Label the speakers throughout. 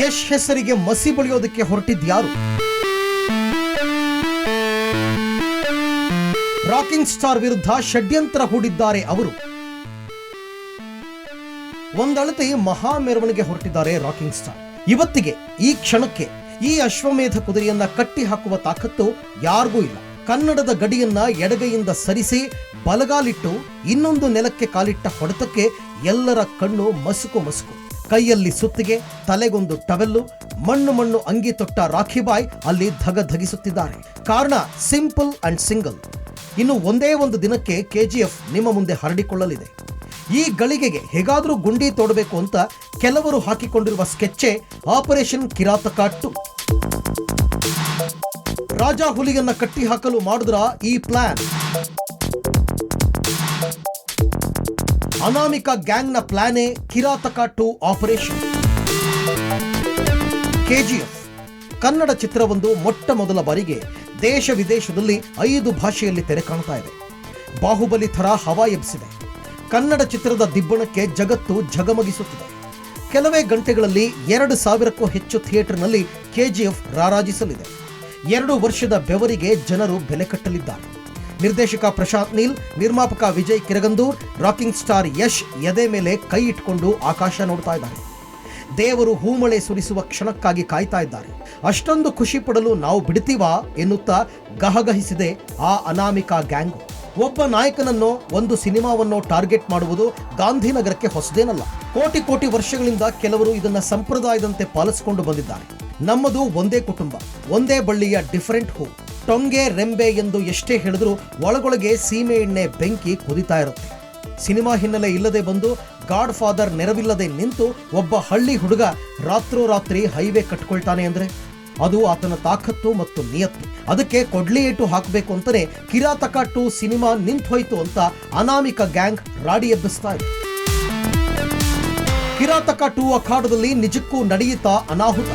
Speaker 1: ಯಶ್ ಹೆಸರಿಗೆ ಮಸಿ ಬಳಿಯೋದಕ್ಕೆ ಹೊರಟಿದ್ಯಾರು? Rocking star ವಿರುದ್ಧ ಷಡ್ಯಂತ್ರ ಹೂಡಿದ್ದಾರೆ ಅವರು. ಒಂದಳತೆ ಮಹಾ ಮೆರವಣಿಗೆ ಹೊರಟಿದ್ದಾರೆ ರಾಕಿಂಗ್ ಸ್ಟಾರ್. ಇವತ್ತಿಗೆ ಈ ಕ್ಷಣಕ್ಕೆ ಈ ಅಶ್ವಮೇಧ ಕುದುರೆಯನ್ನ ಕಟ್ಟಿ ಹಾಕುವ ತಾಕತ್ತು ಯಾರಿಗೂ ಇಲ್ಲ. ಕನ್ನಡದ ಗಡಿಯನ್ನ ಎಡಗೈಯಿಂದ ಸರಿಸಿ ಬಲಗಾಲಿಟ್ಟು ಇನ್ನೊಂದು ನೆಲಕ್ಕೆ ಕಾಲಿಟ್ಟ ಹೊಡೆತಕ್ಕೆ ಎಲ್ಲರ ಕಣ್ಣು ಮಸುಕು ಮಸುಕು. ಕೈಯಲ್ಲಿ ಸುತ್ತಿಗೆ, ತಲೆಗೊಂದು ಟವೆಲ್ಲು, ಮಣ್ಣು ಅಂಗಿ ತೊಟ್ಟ ರಾಖಿಬಾಯ್ ಅಲ್ಲಿ ಧಗಿಸುತ್ತಿದ್ದಾರೆ. ಕಾರಣ ಸಿಂಪಲ್ ಅಂಡ್ ಸಿಂಗಲ್. ಇನ್ನು ಒಂದೇ ಒಂದು ದಿನಕ್ಕೆ KGF ನಿಮ್ಮ ಮುಂದೆ ಹರಡಿಕೊಳ್ಳಲಿದೆ. ಈ ಗಳಿಗೆಗೆ ಹೇಗಾದರೂ ಗುಂಡಿ ತೋಡಬೇಕು ಅಂತ ಕೆಲವರು ಹಾಕಿಕೊಂಡಿರುವ ಸ್ಕೆಚ್ಚೆ ಆಪರೇಷನ್ ಕಿರಾತಕ 2. ರಾಜ ಹುಲಿಯನ್ನ ಕಟ್ಟಿ ಹಾಕಲು ಮಾಡಿದ್ರ ಈ ಪ್ಲಾನ್. ಅನಾಮಿಕ ಗ್ಯಾಂಗ್ನ ಪ್ಲಾನೇ ಕಿರಾತಕ 2 ಆಪರೇಷನ್. KGF ಕನ್ನಡ ಚಿತ್ರವೊಂದು ಮೊಟ್ಟ ಮೊದಲ ಬಾರಿಗೆ ದೇಶ ವಿದೇಶದಲ್ಲಿ 5 ಭಾಷೆಯಲ್ಲಿ ತೆರೆ ಕಾಣ್ತಾ ಇದೆ. ಬಾಹುಬಲಿ ಥರ ಹವಾ ಎಬ್ಬಿಸಿದೆ. ಕನ್ನಡ ಚಿತ್ರದ ದಿಬ್ಬಣಕ್ಕೆ ಜಗತ್ತು ಝಗಮಗಿಸುತ್ತಿದೆ. ಕೆಲವೇ ಗಂಟೆಗಳಲ್ಲಿ 2,000ಕ್ಕೂ ಹೆಚ್ಚು ಥಿಯೇಟರ್ನಲ್ಲಿ KGF ರಾರಾಜಿಸಲಿದೆ. 2 ವರ್ಷದ ಬೆವರಿಗೆ ಜನರು ಬೆಲೆ ಕಟ್ಟಲಿದ್ದಾರೆ. ನಿರ್ದೇಶಕ ಪ್ರಶಾಂತ್ ನೀಲ್, ನಿರ್ಮಾಪಕ ವಿಜಯ್ ಕಿರಗಂದೂರ್, ರಾಕಿಂಗ್ ಸ್ಟಾರ್ ಯಶ್ ಎದೆ ಮೇಲೆ ಕೈ ಇಟ್ಕೊಂಡು ಆಕಾಶ ನೋಡ್ತಾ ಇದ್ದಾರೆ. ದೇವರು ಹೂಮಳೆ ಸುರಿಸುವ ಕ್ಷಣಕ್ಕಾಗಿ ಕಾಯ್ತಾ ಇದ್ದಾರೆ. ಅಷ್ಟೊಂದು ಖುಷಿ ಪಡಲು ನಾವು ಬಿಡ್ತೀವಾ ಎನ್ನುತ್ತಾ ಗಹಗಹಿಸಿದೆ ಆ ಅನಾಮಿಕ ಗ್ಯಾಂಗು. ಒಬ್ಬ ನಾಯಕನನ್ನೋ ಒಂದು ಸಿನಿಮಾವನ್ನೋ ಟಾರ್ಗೆಟ್ ಮಾಡುವುದು ಗಾಂಧಿನಗರಕ್ಕೆ ಹೊಸದೇನಲ್ಲ. ಕೋಟಿ ವರ್ಷಗಳಿಂದ ಕೆಲವರು ಇದನ್ನ ಸಂಪ್ರದಾಯದಂತೆ ಪಾಲಿಸಿಕೊಂಡು ಬಂದಿದ್ದಾರೆ. ನಮ್ಮದು ಒಂದೇ ಕುಟುಂಬ, ಒಂದೇ ಬಳ್ಳಿಯ ಡಿಫರೆಂಟ್ ಹೂ. ಟೊಂಗೆ ರೆಂಬೆ ಎಂದು ಎಷ್ಟೇ ಹೇಳಿದ್ರು ಒಳಗೊಳಗೆ ಸೀಮೆ ಎಣ್ಣೆ ಬೆಂಕಿ ಕುದಿತಾ ಇರುತ್ತೆ. ಸಿನಿಮಾ ಹಿನ್ನೆಲೆ ಇಲ್ಲದೆ ಬಂದು ಗಾಡ್ ಫಾದರ್ ನೆರವಿಲ್ಲದೆ ನಿಂತು ಒಬ್ಬ ಹಳ್ಳಿ ಹುಡುಗ ರಾತ್ರೋರಾತ್ರಿ ಹೈವೇ ಕಟ್ಕೊಳ್ತಾನೆ ಅಂದ್ರೆ ಅದು ಆತನ ತಾಕತ್ತು ಮತ್ತು ನಿಯತ್ತು. ಅದಕ್ಕೆ ಕೊಡ್ಲಿ ಏಟು ಹಾಕಬೇಕು ಅಂತಾನೆ ಕಿರಾತಕ 2 ಸಿನಿಮಾ ನಿಂತು ಹೋಯ್ತು ಅಂತ ಅನಾಮಿಕ ಗ್ಯಾಂಗ್ ರಾಡಿ ಎಬ್ಬಿಸ್ತಾ ಇದೆ. ಕಿರಾತಕ 2 ಅಖಾಡದಲ್ಲಿ ನಿಜಕ್ಕೂ ನಡೆಯುತ್ತಾ ಅನಾಹುತ.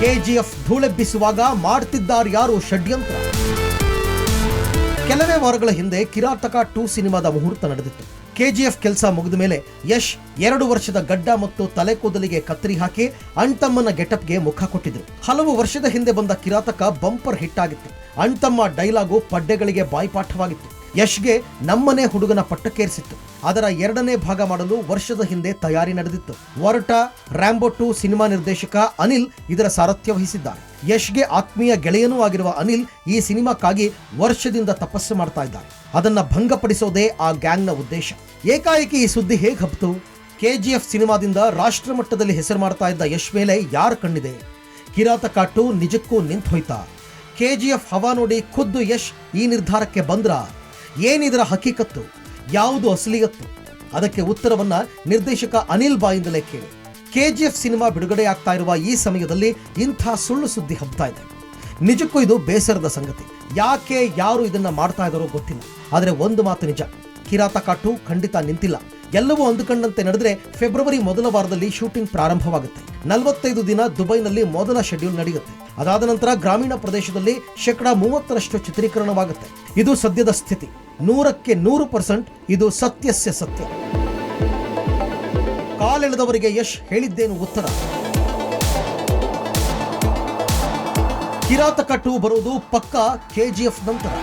Speaker 1: KGF ಧೂಳೆಬ್ಬಿಸುವಾಗ ಮಾಡ್ತಿದ್ದಾರ್ಯಾರು ಷಡ್ಯಂತ್ರ. ಕೆಲವೇ ವಾರಗಳ ಹಿಂದೆ ಕಿರಾತಕ 2 ಸಿನಿಮಾದ ಮುಹೂರ್ತ ನಡೆದಿತ್ತು. KGF ಕೆಲಸ ಮುಗಿದ ಮೇಲೆ ಯಶ್ 2 ವರ್ಷದ ಗಡ್ಡ ಮತ್ತು ತಲೆ ಕೂದಲಿಗೆ ಕತ್ತರಿ ಹಾಕಿ ಅಣ್ತಮ್ಮನ ಗೆಟಪ್ಗೆ ಮುಖ ಕೊಟ್ಟಿದ್ರು. ಹಲವು ವರ್ಷದ ಹಿಂದೆ ಬಂದ ಕಿರಾತಕ ಬಂಪರ್ ಹಿಟ್ ಆಗಿತ್ತು. ಅಣ್ತಮ್ಮ ಡೈಲಾಗು ಪಡ್ಡೆಗಳಿಗೆ ಬಾಯ್ಪಾಠವಾಗಿತ್ತು. ಯಶ್ಗೆ ನಮ್ಮನೆ ಹುಡುಗನ ಪಟ್ಟಕ್ಕೇರಿಸಿತ್ತು. ಅದರ 2ನೇ ಭಾಗ ಮಾಡಲು ವರ್ಷದ ಹಿಂದೆ ತಯಾರಿ ನಡೆದಿತ್ತು. ಒರಟ ರ್ಯಾಂಬೋ 2 ಸಿನಿಮಾ ನಿರ್ದೇಶಕ ಅನಿಲ್ ಇದರ ಸಾರಥ್ಯ ವಹಿಸಿದ್ದಾರೆ. ಯಶ್ಗೆ ಆತ್ಮೀಯ ಗೆಳೆಯನೂ ಆಗಿರುವ ಅನಿಲ್ ಈ ಸಿನಿಮಾಕ್ಕಾಗಿ ವರ್ಷದಿಂದ ತಪಸ್ಸು ಮಾಡ್ತಾ ಇದ್ದಾರೆ. ಅದನ್ನ ಭಂಗಪಡಿಸೋದೇ ಆ ಗ್ಯಾಂಗ್ನ ಉದ್ದೇಶ. ಏಕಾಏಕಿ ಈ ಸುದ್ದಿ ಹೇಗೆ ಹಬ್ಬಿತು? KGF ಸಿನಿಮಾದಿಂದ ರಾಷ್ಟ್ರ ಮಟ್ಟದಲ್ಲಿ ಹೆಸರು ಮಾಡ್ತಾ ಇದ್ದ ಯಶ್ ಮೇಲೆ ಯಾರ ಕಣ್ಣಿದೆ? ಕಿರಾತಕ 2 ನಿಜಕ್ಕೂ ನಿಂತು ಹೋಯ್ತಾ? KGF ಹವಾ ನೋಡಿ ಖುದ್ದು ಯಶ್ ಈ ನಿರ್ಧಾರಕ್ಕೆ ಬಂದ್ರ? ಏನಿದರ ಹಕೀಕತ್ತು? ಯಾವುದು ಅಸಲಿಯತ್ತು? ಅದಕ್ಕೆ ಉತ್ತರವನ್ನ ನಿರ್ದೇಶಕ ಅನಿಲ್ ಬಾಯಿಂದಲೇ ಕೇಳಿ. KGF ಸಿನಿಮಾ ಬಿಡುಗಡೆ ಆಗ್ತಾ ಇರುವ ಈ ಸಮಯದಲ್ಲಿ ಇಂಥ ಸುಳ್ಳು ಸುದ್ದಿ ಹಬ್ತಾ ಇದೆ. ನಿಜಕ್ಕೂ ಇದು ಬೇಸರದ ಸಂಗತಿ. ಯಾಕೆ ಯಾರು ಇದನ್ನ ಮಾಡ್ತಾ ಇದ್ದಾರೋ ಗೊತ್ತಿಲ್ಲ. ಆದರೆ ಒಂದು ಮಾತು ನಿಜ, ಕಿರಾತಕ 2 ಖಂಡಿತ ನಿಂತಿಲ್ಲ. ಎಲ್ಲವೂ ಅಂದುಕೊಂಡಂತೆ ನಡೆದ್ರೆ ಫೆಬ್ರವರಿ ಮೊದಲ ವಾರದಲ್ಲಿ ಶೂಟಿಂಗ್ ಪ್ರಾರಂಭವಾಗುತ್ತೆ. 45 ದಿನ ದುಬೈನಲ್ಲಿ ಮೊದಲ ಶೆಡ್ಯೂಲ್ ನಡೆಯುತ್ತೆ. ಅದಾದ ನಂತರ ಗ್ರಾಮೀಣ ಪ್ರದೇಶದಲ್ಲಿ 30% ಚಿತ್ರೀಕರಣವಾಗುತ್ತೆ. ಇದು ಸದ್ಯದ ಸ್ಥಿತಿ. 100ಕ್ಕೆ 100% ಇದು ಸತ್ಯಸ್ಯ ಸತ್ಯ. ಕಾಲೆಳೆದವರಿಗೆ ಯಶ್ ಹೇಳಿದ್ದೇನು ಉತ್ತರ? ಕಿರಾತಕ 2 ಬರೋದು ಪಕ್ಕಾ KGF ನಂತರ.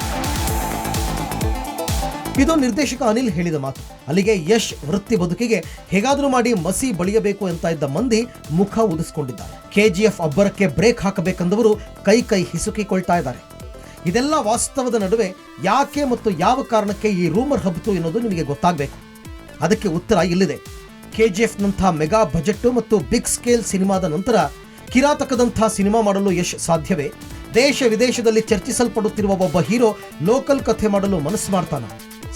Speaker 1: ಇದು ನಿರ್ದೇಶಕ ಅನಿಲ್ ಹೇಳಿದ ಮಾತು. ಅಲ್ಲಿಗೆ ಯಶ್ ವೃತ್ತಿ ಬದುಕಿಗೆ ಹೇಗಾದ್ರೂ ಮಾಡಿ ಮಸಿ ಬಳಿಯಬೇಕು ಅಂತ ಇದ್ದ ಮಂದಿ ಮುಖ ಉದಿಸ್ಕೊಂಡಿದ್ದಾರೆ. KGF ಅಬ್ಬರಕ್ಕೆ ಬ್ರೇಕ್ ಹಾಕಬೇಕೆಂದವರು ಕೈ ಹಿಸುಕಿಕೊಳ್ತಾ ಇದ್ದಾರೆ. ಇದೆಲ್ಲ ವಾಸ್ತವದ ನಡುವೆ ಯಾಕೆ ಮತ್ತು ಯಾವ ಕಾರಣಕ್ಕೆ ಈ ರೂಮರ್ ಹಬ್ಬಿತು ಎನ್ನುವುದು ನಿಮಗೆ ಗೊತ್ತಾಗಬೇಕು. ಅದಕ್ಕೆ ಉತ್ತರ ಇಲ್ಲಿದೆ. KGF ನಂಥ ಮೆಗಾ ಬಜೆಟ್ ಮತ್ತು ಬಿಗ್ ಸ್ಕೇಲ್ ಸಿನಿಮಾದ ನಂತರ ಕಿರಾತಕದಂಥ ಸಿನಿಮಾ ಮಾಡಲು ಯಶ್ ಸಾಧ್ಯವೇ? ದೇಶ ವಿದೇಶದಲ್ಲಿ ಚರ್ಚಿಸಲ್ಪಡುತ್ತಿರುವ ಒಬ್ಬ ಹೀರೋ ಲೋಕಲ್ ಕಥೆ ಮಾಡಲು ಮನಸ್ಸು ಮಾಡ್ತಾನ?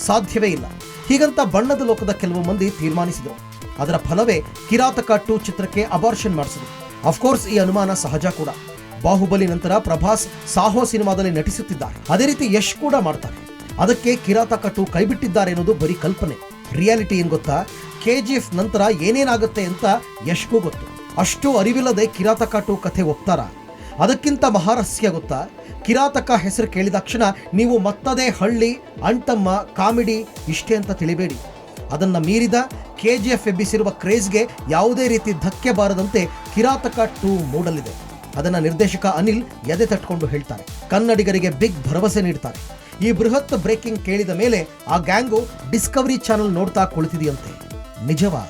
Speaker 1: ಸಾಧ್ಯವೇ ಇಲ್ಲ. ಹೀಗಂತ ಬಣ್ಣದ ಲೋಕದ ಕೆಲವು ಮಂದಿ ತೀರ್ಮಾನಿಸಿದರು. ಅದರ ಫಲವೇ ಕಿರಾತಕ 2 ಚಿತ್ರಕ್ಕೆ ಅಬಾರ್ಷನ್ ಮಾಡಿಸಿದ್ರು. ಅಫ್ಕೋರ್ಸ್ ಈ ಅನುಮಾನ ಸಹಜ ಕೂಡ. ಬಾಹುಬಲಿ ನಂತರ ಪ್ರಭಾಸ್ ಸಾಹೋ ಸಿನಿಮಾದಲ್ಲಿ ನಟಿಸುತ್ತಿದ್ದಾರೆ. ಅದೇ ರೀತಿ ಯಶ್ ಕೂಡ ಮಾಡ್ತಾರೆ. ಅದಕ್ಕೆ ಕಿರಾತಕ 2 ಕೈಬಿಟ್ಟಿದ್ದಾರೆ ಎನ್ನುವುದು ಬರೀ ಕಲ್ಪನೆ. ರಿಯಾಲಿಟಿ ಏನ್ ಗೊತ್ತಾ? KGF ನಂತರ ಏನೇನಾಗುತ್ತೆ ಅಂತ ಯಶ್ಗೂ ಗೊತ್ತು. ಅಷ್ಟು ಅರಿವಿಲ್ಲದೆ ಕಿರಾತಕ 2 ಕಥೆ ಒಪ್ತಾರ? ಅದಕ್ಕಿಂತ ಮಹಾರಹಸ್ಯ ಗೊತ್ತಾ? ಕಿರಾತಕ ಹೆಸರು ಕೇಳಿದಾಕ್ಷಣ ನೀವು ಮತ್ತದೇ ಹಳ್ಳಿ, ಅಣ್ತಮ್ಮ, ಕಾಮಿಡಿ ಇಷ್ಟೇ ಅಂತ ತಿಳಿಬೇಡಿ. ಅದನ್ನ ಮೀರಿದ KGF ಎಬ್ಬಿಸಿರುವ ಕ್ರೇಜ್ಗೆ ಯಾವುದೇ ರೀತಿ ಧಕ್ಕೆ ಬಾರದಂತೆ ಕಿರಾತಕ 2 ಮೂಡಲಿದೆ. ಅದನ್ನ ನಿರ್ದೇಶಕ ಅನಿಲ್ ಎದೆ ತಟ್ಕೊಂಡು ಹೇಳ್ತಾರೆ. ಕನ್ನಡಿಗರಿಗೆ ಬಿಗ್ ಭರವಸೆ ನೀಡ್ತಾರೆ. ಈ ಬೃಹತ್ ಬ್ರೇಕಿಂಗ್ ಕೇಳಿದ ಮೇಲೆ ಆ ಗ್ಯಾಂಗು ಡಿಸ್ಕವರಿ ಚಾನೆಲ್ ನೋಡ್ತಾ ಕುಳಿತಿದೆಯಂತೆ. ನಿಜವಾ?